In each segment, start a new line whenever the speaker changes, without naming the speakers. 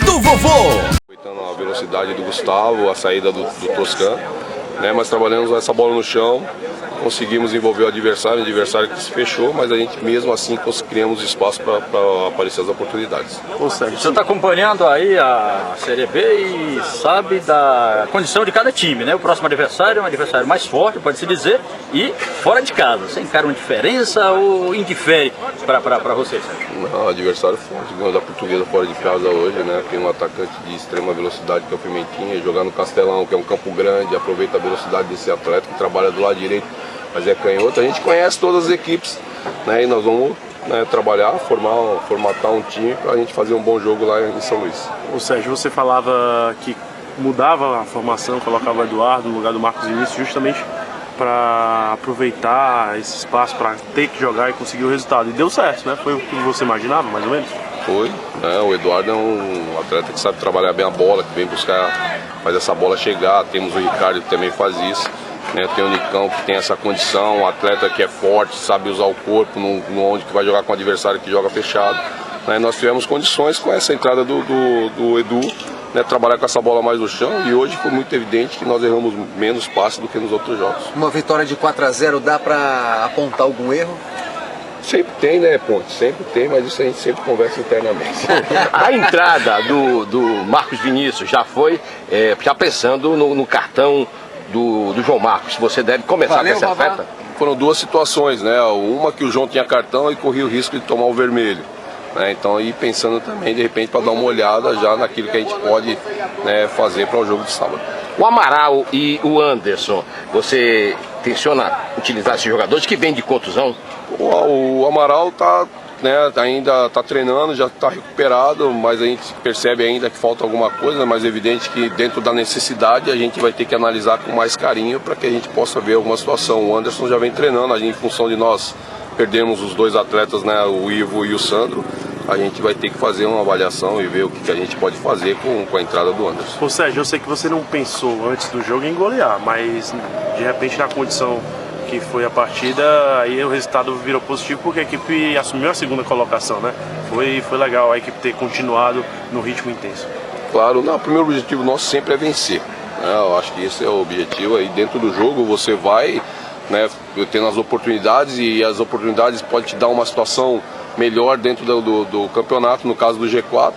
do Vovô.
Aproveitando a velocidade do Gustavo, a saída do Toscan, né? Mas trabalhamos essa bola no chão, conseguimos envolver o adversário que se fechou, mas a gente mesmo assim criamos espaço para aparecer as oportunidades.
Ou seja, você está acompanhando aí a Série B e sabe da condição de cada time, né? O próximo adversário é um adversário mais forte, pode-se dizer, e fora de casa. Você encara uma diferença ou indifere para você, Sérgio?
Não, adversário forte, ganhou da Portuguesa fora de casa hoje, né? Tem um atacante de extrema velocidade que é o Pimentinha, jogar no Castelão, que é um campo grande, aproveita a velocidade desse atleta que trabalha do lado direito, mas é canhoto. A gente conhece todas as equipes, né? E nós vamos, né, trabalhar, formatar um time para a gente fazer um bom jogo lá em São Luís.
Ou seja, você falava que mudava a formação, colocava o Eduardo no lugar do Marcos Vinícius justamente para aproveitar esse espaço para ter que jogar e conseguir o resultado. E deu certo, né? Foi o que você imaginava, mais ou menos?
Foi, né? O Eduardo é um atleta que sabe trabalhar bem a bola, que vem buscar, faz essa bola chegar. Temos o Ricardo que também faz isso, né? Tem o Nicão que tem essa condição, um atleta que é forte, sabe usar o corpo, onde que vai jogar com o adversário que joga fechado, né? Nós tivemos condições com essa entrada do Edu, né, trabalhar com essa bola mais no chão, e hoje foi muito evidente que nós erramos menos passes do que nos outros jogos.
Uma vitória de 4-0 dá para apontar algum erro?
Sempre tem, né, Ponte? Sempre tem, mas isso a gente sempre conversa internamente.
A entrada do Marcos Vinícius já foi, já pensando no cartão do João Marcos. Você deve começar com essa atleta?
Foram duas situações, né? Uma que o João tinha cartão e corria o risco de tomar o vermelho. Então, aí pensando também, de repente, para dar uma olhada já naquilo que a gente pode, né, fazer para o jogo de sábado.
O Amaral e o Anderson, você tenciona utilizar esses jogadores que vêm de contusão?
O Amaral ainda está treinando, já está recuperado, mas a gente percebe ainda que falta alguma coisa, mas é evidente que dentro da necessidade a gente vai ter que analisar com mais carinho para que a gente possa ver alguma situação. O Anderson já vem treinando, em função de nós perdermos os dois atletas, né, o Ivo e o Sandro, a gente vai ter que fazer uma avaliação e ver o que a gente pode fazer com a entrada do Anderson.
Ou seja, eu sei que você não pensou antes do jogo em golear, mas de repente na condição que foi a partida, aí o resultado virou positivo porque a equipe assumiu a segunda colocação, né? Foi legal a equipe ter continuado no ritmo intenso.
Claro, o primeiro objetivo nosso sempre é vencer, né? Eu acho que esse é o objetivo. Aí dentro do jogo você vai, né, tendo as oportunidades, e as oportunidades podem te dar uma situação melhor dentro do campeonato, no caso do G4.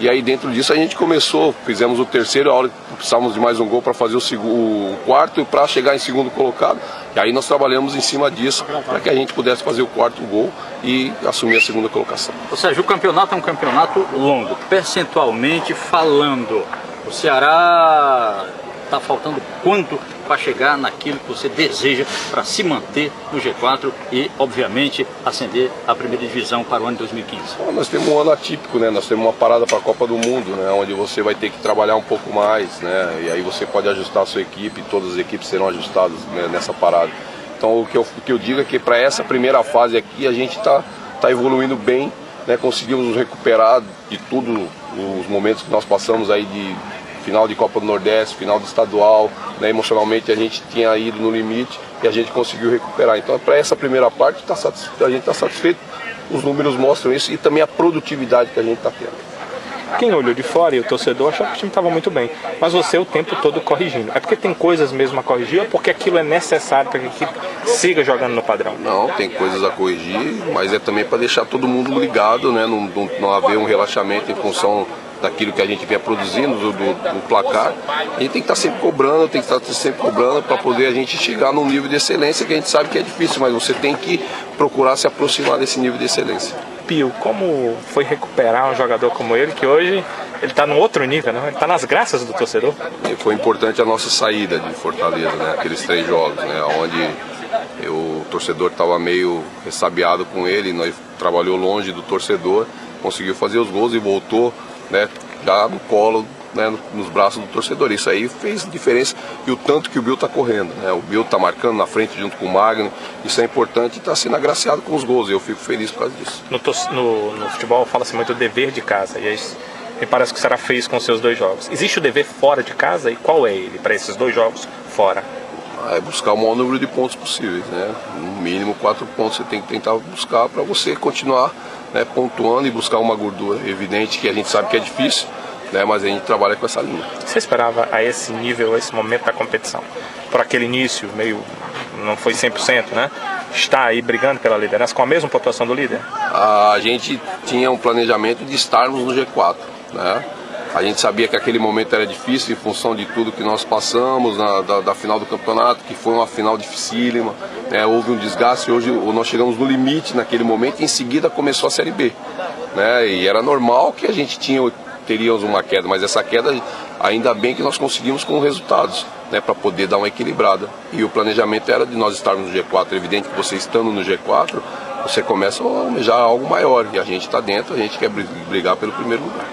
E aí dentro disso a gente começou, fizemos o terceiro, a hora que precisávamos de mais um gol para fazer o quarto, para chegar em segundo colocado. E aí nós trabalhamos em cima disso para que a gente pudesse fazer o quarto gol e assumir a segunda colocação.
Ou seja, o campeonato é um campeonato longo, percentualmente falando. O Ceará está faltando quanto para chegar naquilo que você deseja para se manter no G4 e, obviamente, ascender a primeira divisão para o ano de 2015?
Nós temos um ano atípico, né? Nós temos uma parada para a Copa do Mundo, né? Onde você vai ter que trabalhar um pouco mais, né? E aí você pode ajustar a sua equipe, todas as equipes serão ajustadas, né, nessa parada. Então o que eu digo é que para essa primeira fase aqui a gente está evoluindo bem, né? Conseguimos nos recuperar de todos os momentos que nós passamos aí de final de Copa do Nordeste, final do estadual, né? Emocionalmente a gente tinha ido no limite e a gente conseguiu recuperar. Então, para essa primeira parte, a gente está satisfeito, os números mostram isso, e também a produtividade que a gente está tendo.
Quem olhou de fora e o torcedor achou que o time estava muito bem, mas você o tempo todo corrigindo. É porque tem coisas mesmo a corrigir ou porque aquilo é necessário para que a equipe siga jogando no padrão?
Não, tem coisas a corrigir, mas é também para deixar todo mundo ligado, né? Não haver um relaxamento em função daquilo que a gente vinha produzindo, do placar. A gente tem que estar sempre cobrando, para poder a gente chegar num nível de excelência que a gente sabe que é difícil, mas você tem que procurar se aproximar desse nível de excelência.
Pio, como foi recuperar um jogador como ele, que hoje ele está num outro nível, né? Ele está nas graças do torcedor?
E foi importante a nossa saída de Fortaleza, né? Aqueles 3 jogos, né? Onde o torcedor estava meio ressabiado com ele, nós trabalhou longe do torcedor, conseguiu fazer os gols e voltou, né, já no colo, né, nos braços do torcedor. Isso aí fez diferença, e o tanto que o Bill está correndo, né? O Bill está marcando na frente junto com o Magno, isso é importante, e está sendo agraciado com os gols, e eu fico feliz por causa disso.
No futebol fala-se muito do dever de casa, e me parece que o Ceará fez com os seus 2 jogos. Existe o dever fora de casa, e qual é ele para esses 2 jogos fora?
É buscar o maior número de pontos possíveis, né? No mínimo 4 pontos você tem que tentar buscar para você continuar, né, pontuando e buscar uma gordura. É evidente que a gente sabe que é difícil, né? Mas a gente trabalha com essa linha.
Você esperava a esse nível, a esse momento da competição, por aquele início meio, não foi 100%, né? Está aí brigando pela liderança com a mesma pontuação do líder?
A gente tinha um planejamento de estarmos no G4, né? A gente sabia que aquele momento era difícil em função de tudo que nós passamos da final do campeonato, que foi uma final dificílima, né? Houve um desgaste, hoje nós chegamos no limite naquele momento e em seguida começou a Série B, né? E era normal que a gente teríamos uma queda, mas essa queda ainda bem que nós conseguimos com resultados, né, para poder dar uma equilibrada. E o planejamento era de nós estarmos no G4. É evidente que você estando no G4, você começa a almejar algo maior, e a gente está dentro, a gente quer brigar pelo primeiro lugar.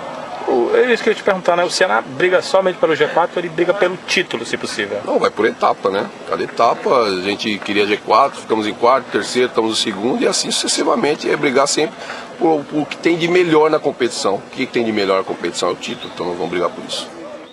É isso que eu ia te perguntar, né? O Ceará briga somente pelo G4 ou ele briga pelo título, se possível?
Não, vai por etapa, né? Cada etapa a gente queria G4, ficamos em quarto, terceiro, estamos no segundo, e assim sucessivamente, é brigar sempre por o que tem de melhor na competição. O que tem de melhor na competição é o título, então nós vamos brigar por isso.